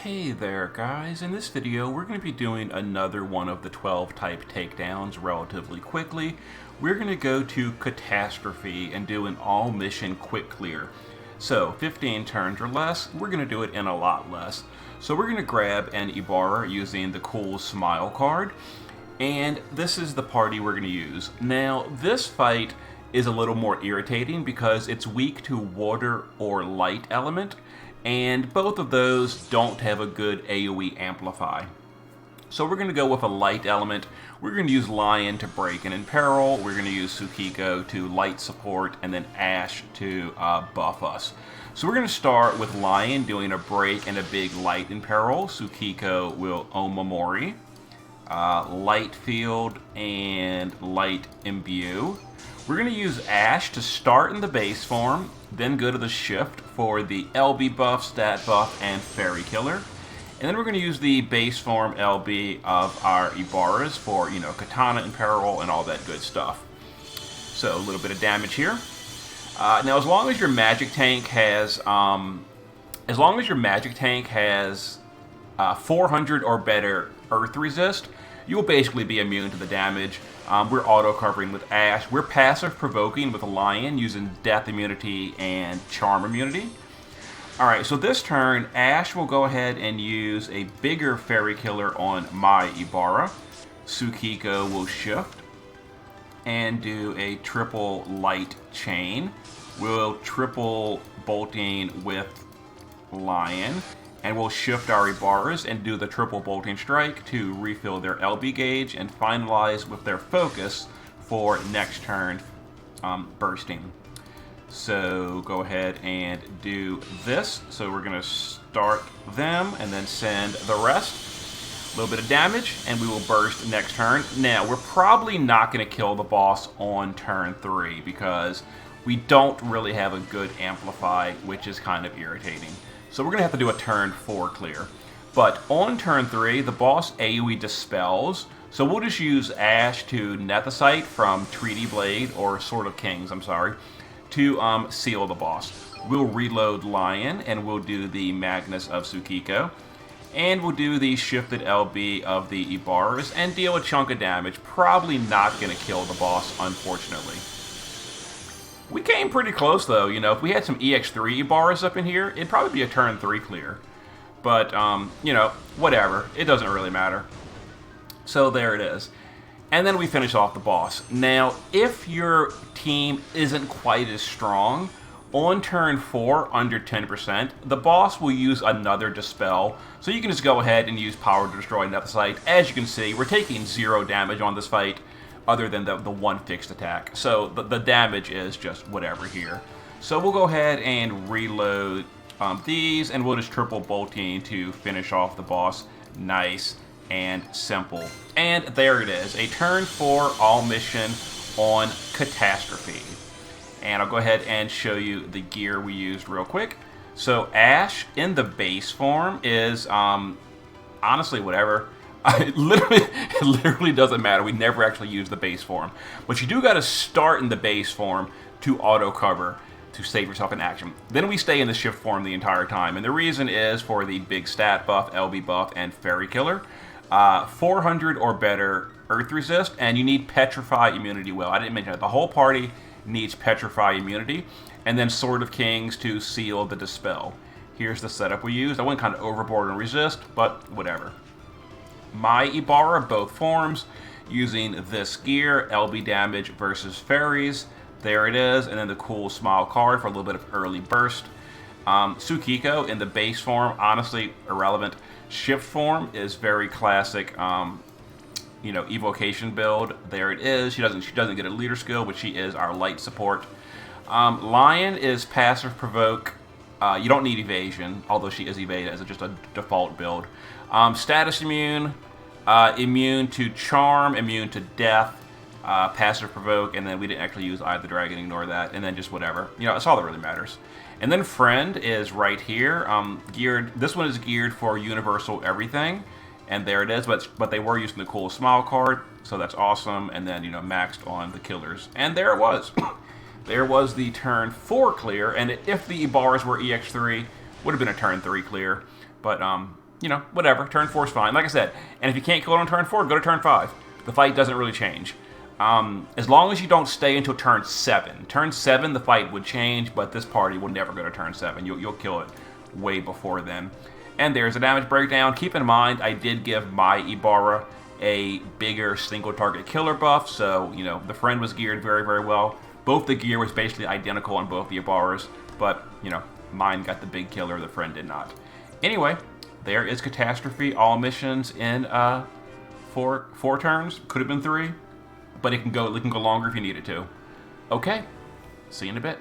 Hey there guys, in this video we're going to be doing another one of the 12 type takedowns relatively quickly. We're going to go to Catastrophe and do an all mission quick clear. So 15 turns or less, we're going to do it in a lot less. So we're going to grab an Ibarra using the cool smile card, and this is the party we're going to use. Now this fight is a little more irritating because it's weak to water or light element, and both of those don't have a good AoE amplify. So we're going to go with a light element. We're going to use Lion to break and in peril. We're going to use Tsukiko to light support, and then Ash to buff us. So we're going to start with Lion doing a break and a big light in peril. Tsukiko will Omamori. Light field and light imbue. We're going to use Ash to start in the base form, then go to the shift for the LB buff, stat buff, and fairy killer. And then we're going to use the base form LB of our Ibarras for, katana and peril and all that good stuff. So a little bit of damage here. Now as long as your magic tank has 400 or better earth resist, you will basically be immune to the damage. We're auto-covering with Ash. We're passive-provoking with Lion using Death Immunity and Charm Immunity. Alright, so this turn, Ash will go ahead and use a bigger Fairy Killer on my Ibarra. Tsukiko will shift and do a triple light chain. We'll triple bolting with Lion, and we'll shift our Ibarras and do the triple bolting strike to refill their LB gauge and finalize with their focus for next turn bursting. So go ahead and do this. So we're going to start them and then send the rest. A little bit of damage, and we will burst next turn. Now, we're probably not going to kill the boss on turn 3 because we don't really have a good amplify, which is kind of irritating. So we're going to have to do a turn 4 clear. But on turn 3, the boss AoE dispels. So we'll just use Ash to Nethicite from Treaty Blade, or Sword of Kings, I'm sorry, to seal the boss. We'll reload Lion, and we'll do the Magnus of Tsukiko. And we'll do the shifted LB of the Ibarras and deal a chunk of damage. Probably not going to kill the boss, unfortunately. We came pretty close, though. If we had some EX3 Ibarras up in here, it'd probably be a turn 3 clear. But, whatever. It doesn't really matter. So there it is. And then we finish off the boss. Now, if your team isn't quite as strong, on turn 4, under 10%, the boss will use another Dispel. So you can just go ahead and use Power to destroy Nethicite. As you can see, we're taking 0 damage on this fight, other than the one fixed attack. So the damage is just whatever here. So we'll go ahead and reload these, and we'll just triple bolting to finish off the boss. Nice and simple. And there it is, a turn 4 all mission on Catastrophe. And I'll go ahead and show you the gear we used real quick. So Ash in the base form is honestly whatever. It literally doesn't matter. We never actually use the base form. But you do got to start in the base form to auto-cover to save yourself in action. Then we stay in the shift form the entire time. And the reason is for the big stat buff, LB buff, and Fairy Killer. 400 or better Earth Resist, and you need Petrify Immunity. Well, I didn't mention it. The whole party needs Petrify Immunity. And then Sword of Kings to seal the Dispel. Here's the setup we used. I went kind of overboard on Resist, but whatever. My Ibarra, both forms, using this gear, LB damage versus fairies. There it is, and then the cool smile card for a little bit of early burst. Tsukiko in the base form, honestly irrelevant. Shift form is very classic, evocation build. There it is. She doesn't get a leader skill, but she is our light support. Lion is passive provoke. You don't need evasion, although she is evade as just a default build. Status immune, immune to charm, immune to death, passive provoke, and then we didn't actually use Eye of the Dragon, ignore that, and then just whatever. That's all that really matters. And then Friend is right here, geared. This one is geared for universal everything, and there it is, but they were using the cool smile card, so that's awesome, and then, maxed on the killers. And there it was. There was the turn 4 clear, and if the Ibarras were EX3, would have been a turn 3 clear. But you know, whatever. Turn 4 is fine. Like I said, and if you can't kill it on turn 4, go to turn 5. The fight doesn't really change. As long as you don't stay until turn 7. Turn 7, the fight would change, but this party will never go to turn 7. You'll kill it way before then. And there's a damage breakdown. Keep in mind, I did give my Ibarra a bigger single target killer buff, so, you know, the friend was geared very, very well. Both the gear was basically identical on both the Ibarras, but, you know, mine got the big killer, the friend did not. Anyway, there is Catastrophe. All missions in four turns. Could have been 3, but it can go longer if you need it to. Okay, see you in a bit.